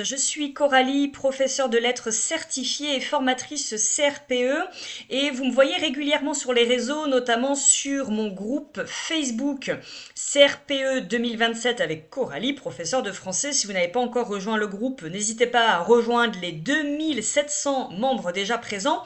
Je suis Coralie, professeure de lettres certifiée et formatrice CRPE et vous me voyez régulièrement sur les réseaux, notamment sur mon groupe Facebook CRPE 2027 avec Coralie, professeure de français. Si vous n'avez pas encore rejoint le groupe, n'hésitez pas à rejoindre les 2700 membres déjà présents.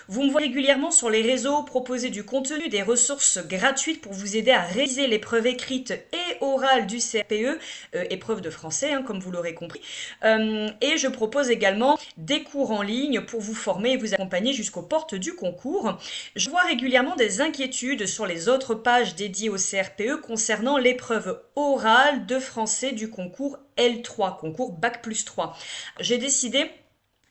Vous me voyez régulièrement sur les réseaux proposer du contenu, des ressources gratuites pour vous aider à réviser l'épreuve écrite et orale du CRPE, épreuve de français, comme vous l'aurez compris. Et je propose également des cours en ligne pour vous former et vous accompagner jusqu'aux portes du concours. Je vois régulièrement des inquiétudes sur les autres pages dédiées au CRPE concernant l'épreuve orale de français du concours L3, concours Bac+3. J'ai décidé,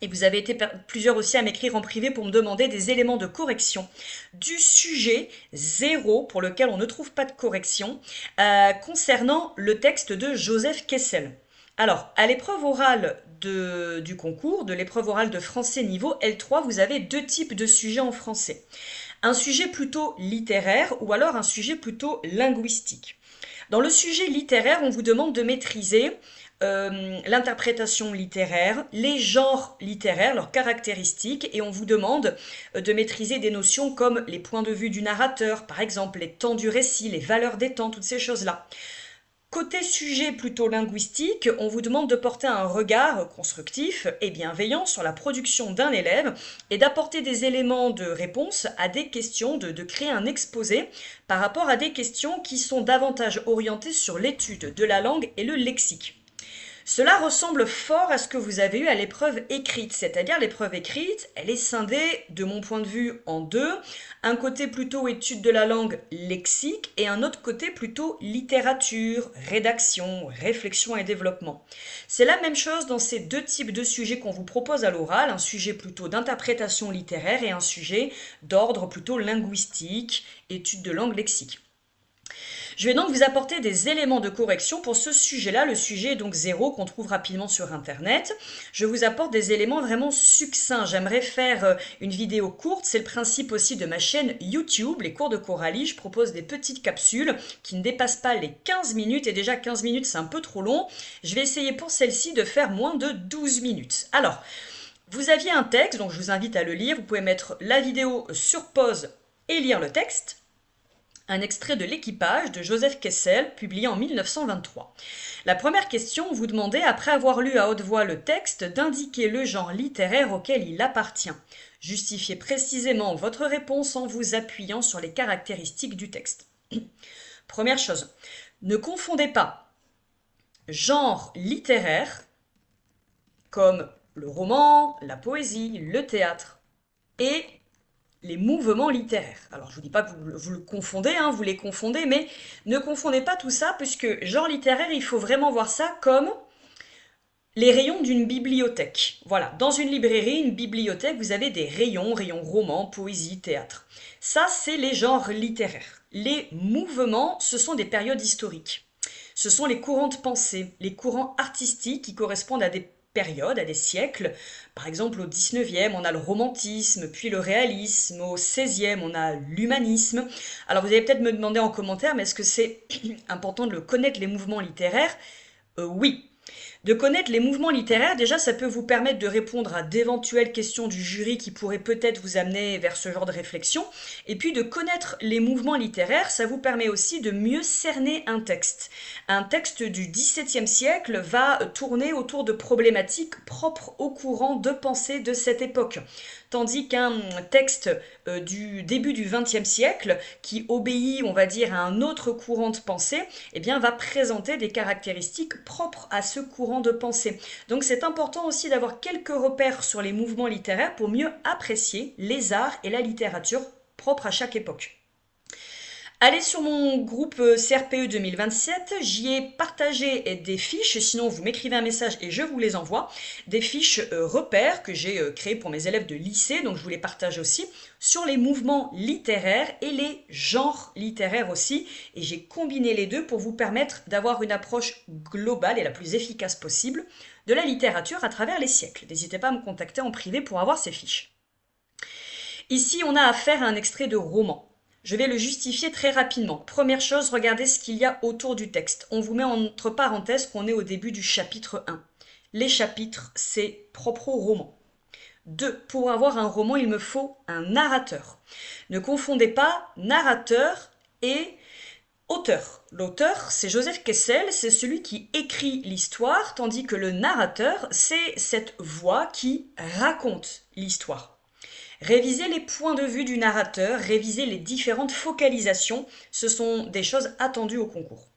et vous avez été plusieurs aussi à m'écrire en privé pour me demander des éléments de correction du sujet 0 pour lequel on ne trouve pas de correction concernant le texte de Joseph Kessel. Alors, à l'épreuve orale du concours, de l'épreuve orale de français niveau L3, vous avez deux types de sujets en français. Un sujet plutôt littéraire ou alors un sujet plutôt linguistique. Dans le sujet littéraire, on vous demande de maîtriser l'interprétation littéraire, les genres littéraires, leurs caractéristiques, et on vous demande de maîtriser des notions comme les points de vue du narrateur, par exemple les temps du récit, les valeurs des temps, toutes ces choses-là. Côté sujet plutôt linguistique, on vous demande de porter un regard constructif et bienveillant sur la production d'un élève et d'apporter des éléments de réponse à des questions, de créer un exposé par rapport à des questions qui sont davantage orientées sur l'étude de la langue et le lexique. Cela ressemble fort à ce que vous avez eu à l'épreuve écrite, c'est-à-dire l'épreuve écrite, elle est scindée, de mon point de vue, en deux. Un côté plutôt étude de la langue lexique et un autre côté plutôt littérature, rédaction, réflexion et développement. C'est la même chose dans ces deux types de sujets qu'on vous propose à l'oral, un sujet plutôt d'interprétation littéraire et un sujet d'ordre plutôt linguistique, étude de langue lexique. Je vais donc vous apporter des éléments de correction pour ce sujet-là, le sujet donc 0 qu'on trouve rapidement sur Internet. Je vous apporte des éléments vraiment succincts. J'aimerais faire une vidéo courte, c'est le principe aussi de ma chaîne YouTube, les cours de Coralie. Je propose des petites capsules qui ne dépassent pas les 15 minutes, et déjà 15 minutes c'est un peu trop long. Je vais essayer pour celle-ci de faire moins de 12 minutes. Alors, vous aviez un texte, donc je vous invite à le lire. Vous pouvez mettre la vidéo sur pause et lire le texte. Un extrait de L'équipage de Joseph Kessel, publié en 1923. La première question, vous demandez, après avoir lu à haute voix le texte, d'indiquer le genre littéraire auquel il appartient. Justifiez précisément votre réponse en vous appuyant sur les caractéristiques du texte. Première chose, ne confondez pas genre littéraire, comme le roman, la poésie, le théâtre, et les mouvements littéraires. Alors, je vous dis pas que vous le confondez, vous les confondez, mais ne confondez pas tout ça, puisque genre littéraire, il faut vraiment voir ça comme les rayons d'une bibliothèque. Voilà, dans une librairie, une bibliothèque, vous avez des rayons, rayons roman, poésie, théâtre. Ça, c'est les genres littéraires. Les mouvements, ce sont des périodes historiques. Ce sont les courants de pensée, les courants artistiques qui correspondent à des périodes, à des siècles. Par exemple, au 19e, on a le romantisme, puis le réalisme. Au 16e, on a l'humanisme. Alors, vous allez peut-être me demander en commentaire, mais est-ce que c'est important de le connaître, les mouvements littéraires ? Oui. De connaître les mouvements littéraires, déjà, ça peut vous permettre de répondre à d'éventuelles questions du jury qui pourraient peut-être vous amener vers ce genre de réflexion. Et puis de connaître les mouvements littéraires, ça vous permet aussi de mieux cerner un texte. Un texte du XVIIe siècle va tourner autour de problématiques propres au courant de pensée de cette époque. Tandis qu'un texte du début du XXe siècle, qui obéit, on va dire, à un autre courant de pensée, eh bien, va présenter des caractéristiques propres à ce courant de pensée. Donc c'est important aussi d'avoir quelques repères sur les mouvements littéraires pour mieux apprécier les arts et la littérature propres à chaque époque. Allez sur mon groupe CRPE 2027, j'y ai partagé des fiches, sinon vous m'écrivez un message et je vous les envoie, des fiches repères que j'ai créées pour mes élèves de lycée, donc je vous les partage aussi, sur les mouvements littéraires et les genres littéraires aussi, et j'ai combiné les deux pour vous permettre d'avoir une approche globale et la plus efficace possible de la littérature à travers les siècles. N'hésitez pas à me contacter en privé pour avoir ces fiches. Ici, on a affaire à un extrait de roman. Je vais le justifier très rapidement. Première chose, regardez ce qu'il y a autour du texte. On vous met entre parenthèses qu'on est au début du chapitre 1. Les chapitres, c'est propre au roman. 2. Pour avoir un roman, il me faut un narrateur. Ne confondez pas narrateur et auteur. L'auteur, c'est Joseph Kessel, c'est celui qui écrit l'histoire, tandis que le narrateur, c'est cette voix qui raconte l'histoire. Réviser les points de vue du narrateur, réviser les différentes focalisations, ce sont des choses attendues au concours.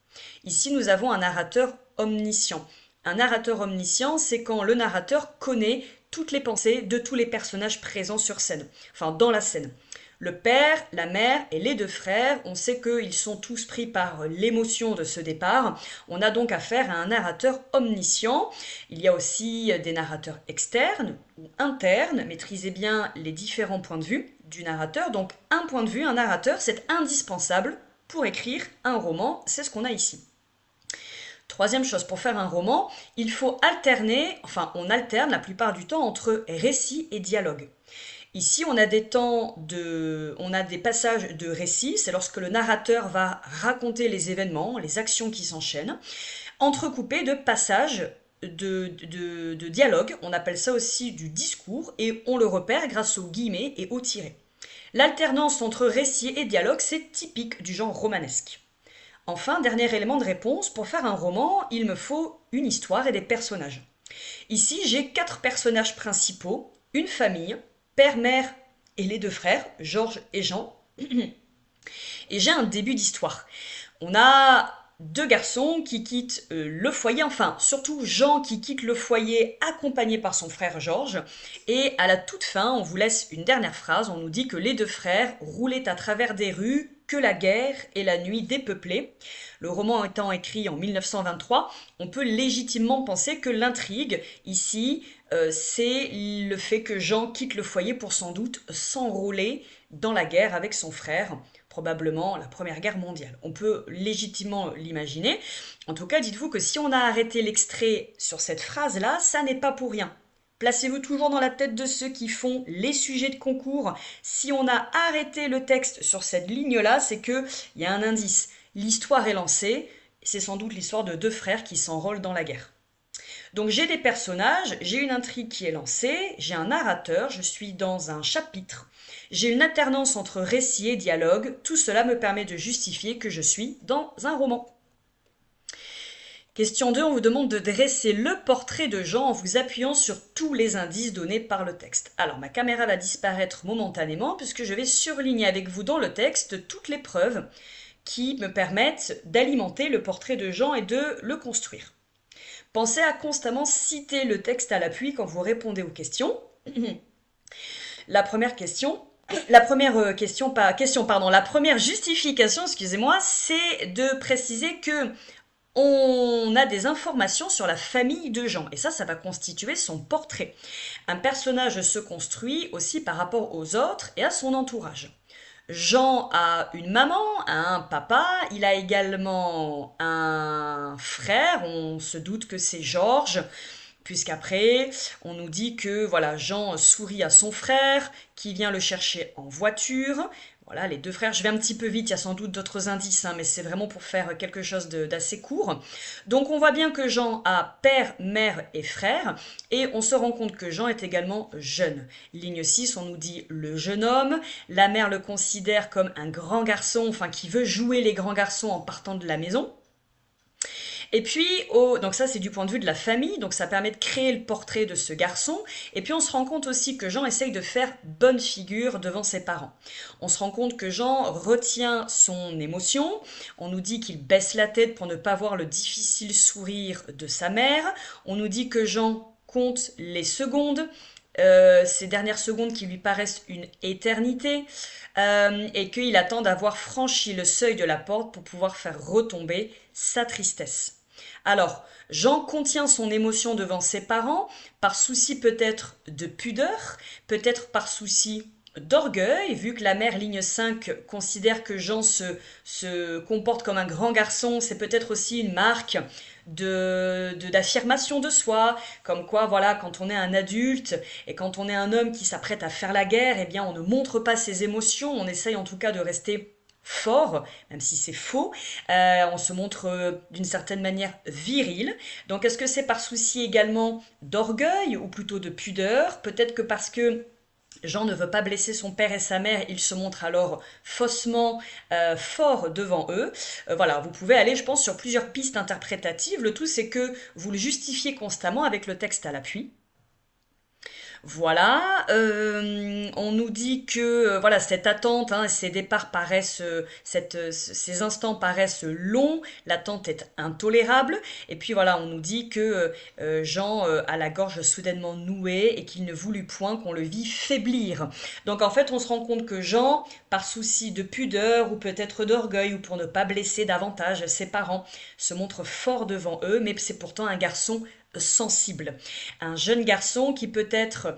Ici, nous avons un narrateur omniscient. Un narrateur omniscient, c'est quand le narrateur connaît toutes les pensées de tous les personnages présents sur scène, enfin dans la scène. Le père, la mère et les deux frères, on sait qu'ils sont tous pris par l'émotion de ce départ. On a donc affaire à un narrateur omniscient. Il y a aussi des narrateurs externes ou internes. Maîtrisez bien les différents points de vue du narrateur. Donc un point de vue, un narrateur, c'est indispensable pour écrire un roman. C'est ce qu'on a ici. Troisième chose, pour faire un roman, il faut alterner, enfin on alterne la plupart du temps entre récit et dialogue. Ici, on a des passages de récit, c'est lorsque le narrateur va raconter les événements, les actions qui s'enchaînent, entrecoupés de passages de dialogue. On appelle ça aussi du discours et on le repère grâce aux guillemets et aux tirets. L'alternance entre récit et dialogue, c'est typique du genre romanesque. Enfin, dernier élément de réponse, pour faire un roman, il me faut une histoire et des personnages. Ici, j'ai 4 personnages principaux, une famille, père, mère et les deux frères, Georges et Jean. Et j'ai un début d'histoire. On a 2 garçons qui quittent le foyer, enfin surtout Jean qui quitte le foyer accompagné par son frère Georges. Et à la toute fin, on vous laisse une dernière phrase, on nous dit que les 2 frères roulaient à travers des rues, que la guerre et la nuit dépeuplée. Le roman étant écrit en 1923, on peut légitimement penser que l'intrigue, ici, c'est le fait que Jean quitte le foyer pour sans doute s'enrôler dans la guerre avec son frère, probablement la Première Guerre mondiale. On peut légitimement l'imaginer. En tout cas, dites-vous que si on a arrêté l'extrait sur cette phrase-là, ça n'est pas pour rien. Placez-vous toujours dans la tête de ceux qui font les sujets de concours. Si on a arrêté le texte sur cette ligne-là, c'est qu'il y a un indice. L'histoire est lancée, c'est sans doute l'histoire de 2 frères qui s'enrôlent dans la guerre. Donc j'ai des personnages, j'ai une intrigue qui est lancée, j'ai un narrateur, je suis dans un chapitre, j'ai une alternance entre récit et dialogue, tout cela me permet de justifier que je suis dans un roman. Question 2, on vous demande de dresser le portrait de Jean en vous appuyant sur tous les indices donnés par le texte. Alors ma caméra va disparaître momentanément puisque je vais surligner avec vous dans le texte toutes les preuves qui me permettent d'alimenter le portrait de Jean et de le construire. Pensez à constamment citer le texte à l'appui quand vous répondez aux questions. La première justification, excusez-moi, c'est de préciser que on a des informations sur la famille de Jean, et ça va constituer son portrait. Un personnage se construit aussi par rapport aux autres et à son entourage. Jean a une maman, un papa, il a également un frère, on se doute que c'est Georges, puisqu'après, on nous dit que voilà, Jean sourit à son frère, qui vient le chercher en voiture. Voilà, les 2 frères, je vais un petit peu vite, il y a sans doute d'autres indices, mais c'est vraiment pour faire quelque chose d'assez court. Donc on voit bien que Jean a père, mère et frère, et on se rend compte que Jean est également jeune. Ligne 6, on nous dit le jeune homme, la mère le considère comme un grand garçon, enfin qui veut jouer les grands garçons en partant de la maison. Et puis, donc ça c'est du point de vue de la famille, donc ça permet de créer le portrait de ce garçon. Et puis on se rend compte aussi que Jean essaye de faire bonne figure devant ses parents. On se rend compte que Jean retient son émotion. On nous dit qu'il baisse la tête pour ne pas voir le difficile sourire de sa mère. On nous dit que Jean compte les secondes. Ces dernières secondes qui lui paraissent une éternité, et qu'il attend d'avoir franchi le seuil de la porte pour pouvoir faire retomber sa tristesse. Alors, Jean contient son émotion devant ses parents, par souci peut-être de pudeur, peut-être par souci d'orgueil, vu que la mère, ligne 5, considère que Jean se comporte comme un grand garçon, c'est peut-être aussi une marque d'affirmation de soi, comme quoi, voilà, quand on est un adulte et quand on est un homme qui s'apprête à faire la guerre, eh bien, on ne montre pas ses émotions, on essaye en tout cas de rester fort, même si c'est faux. On se montre d'une certaine manière viril. Donc est-ce que c'est par souci également d'orgueil ou plutôt de pudeur? Peut-être que parce que Jean ne veut pas blesser son père et sa mère, il se montre alors faussement fort devant eux. Voilà, vous pouvez aller, je pense, sur plusieurs pistes interprétatives. Le tout, c'est que vous le justifiez constamment avec le texte à l'appui. Voilà, on nous dit que voilà cette attente, hein, ces départs paraissent, ces instants paraissent longs, l'attente est intolérable, et puis voilà, on nous dit que Jean a la gorge soudainement nouée et qu'il ne voulut point qu'on le vît faiblir. Donc en fait, on se rend compte que Jean, par souci de pudeur ou peut-être d'orgueil ou pour ne pas blesser davantage ses parents, se montre fort devant eux, mais c'est pourtant un garçon sensible. Un jeune garçon qui peut-être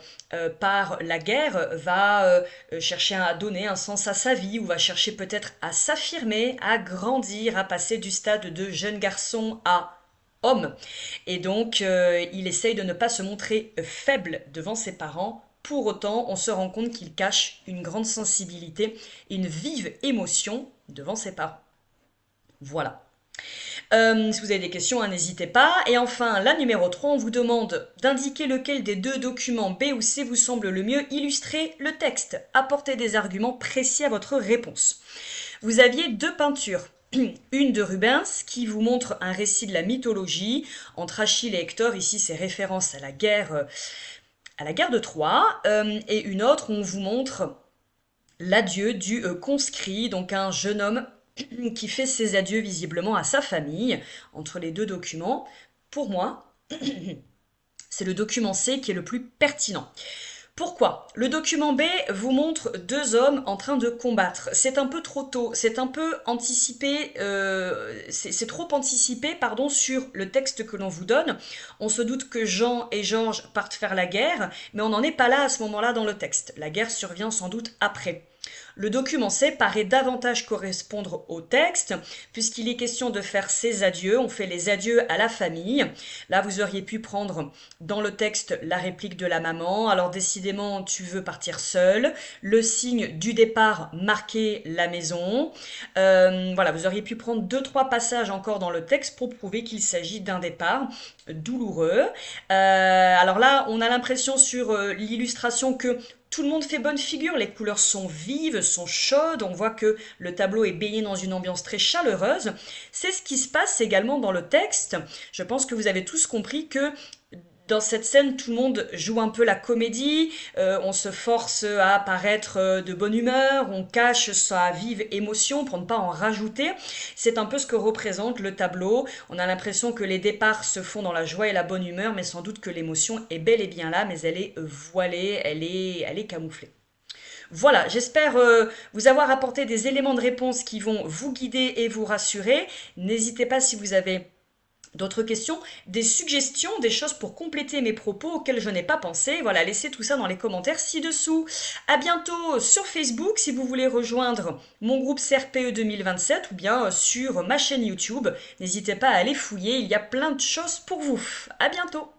par la guerre va chercher à donner un sens à sa vie ou va chercher peut-être à s'affirmer, à grandir, à passer du stade de jeune garçon à homme. Et donc il essaye de ne pas se montrer faible devant ses parents. Pour autant, on se rend compte qu'il cache une grande sensibilité, une vive émotion devant ses parents. Voilà. Si vous avez des questions, n'hésitez pas. Et enfin, la numéro 3, on vous demande d'indiquer lequel des deux documents B ou C vous semble le mieux illustrer le texte. Apportez des arguments précis à votre réponse. Vous aviez deux peintures. Une de Rubens qui vous montre un récit de la mythologie entre Achille et Hector. Ici, c'est référence à la guerre de Troie. Et une autre où on vous montre l'adieu du conscrit, donc un jeune homme qui fait ses adieux visiblement à sa famille. Entre les deux documents, pour moi, c'est le document C qui est le plus pertinent. Pourquoi? Le document B vous montre deux hommes en train de combattre. C'est un peu trop tôt, c'est un peu anticipé, c'est trop anticipé pardon, sur le texte que l'on vous donne. On se doute que Jean et Georges partent faire la guerre, mais on n'en est pas là à ce moment-là dans le texte. La guerre survient sans doute après. Le document C paraît davantage correspondre au texte, puisqu'il est question de faire ses adieux. On fait les adieux à la famille. Là, vous auriez pu prendre dans le texte la réplique de la maman. Alors, décidément, tu veux partir seule. Le signe du départ marqué la maison. Voilà, vous auriez pu prendre 2-3 passages encore dans le texte pour prouver qu'il s'agit d'un départ douloureux. Alors là, on a l'impression sur l'illustration que tout le monde fait bonne figure, les couleurs sont vives, sont chaudes, on voit que le tableau est baigné dans une ambiance très chaleureuse. C'est ce qui se passe également dans le texte. Je pense que vous avez tous compris que dans cette scène, tout le monde joue un peu la comédie, on se force à paraître de bonne humeur, on cache sa vive émotion pour ne pas en rajouter. C'est un peu ce que représente le tableau. On a l'impression que les départs se font dans la joie et la bonne humeur, mais sans doute que l'émotion est bel et bien là, mais elle est voilée, elle est camouflée. Voilà, j'espère vous avoir apporté des éléments de réponse qui vont vous guider et vous rassurer. N'hésitez pas si vous avez d'autres questions, des suggestions, des choses pour compléter mes propos auxquels je n'ai pas pensé. Voilà, laissez tout ça dans les commentaires ci-dessous. À bientôt sur Facebook si vous voulez rejoindre mon groupe CRPE 2027 ou bien sur ma chaîne YouTube. N'hésitez pas à aller fouiller, il y a plein de choses pour vous. À bientôt.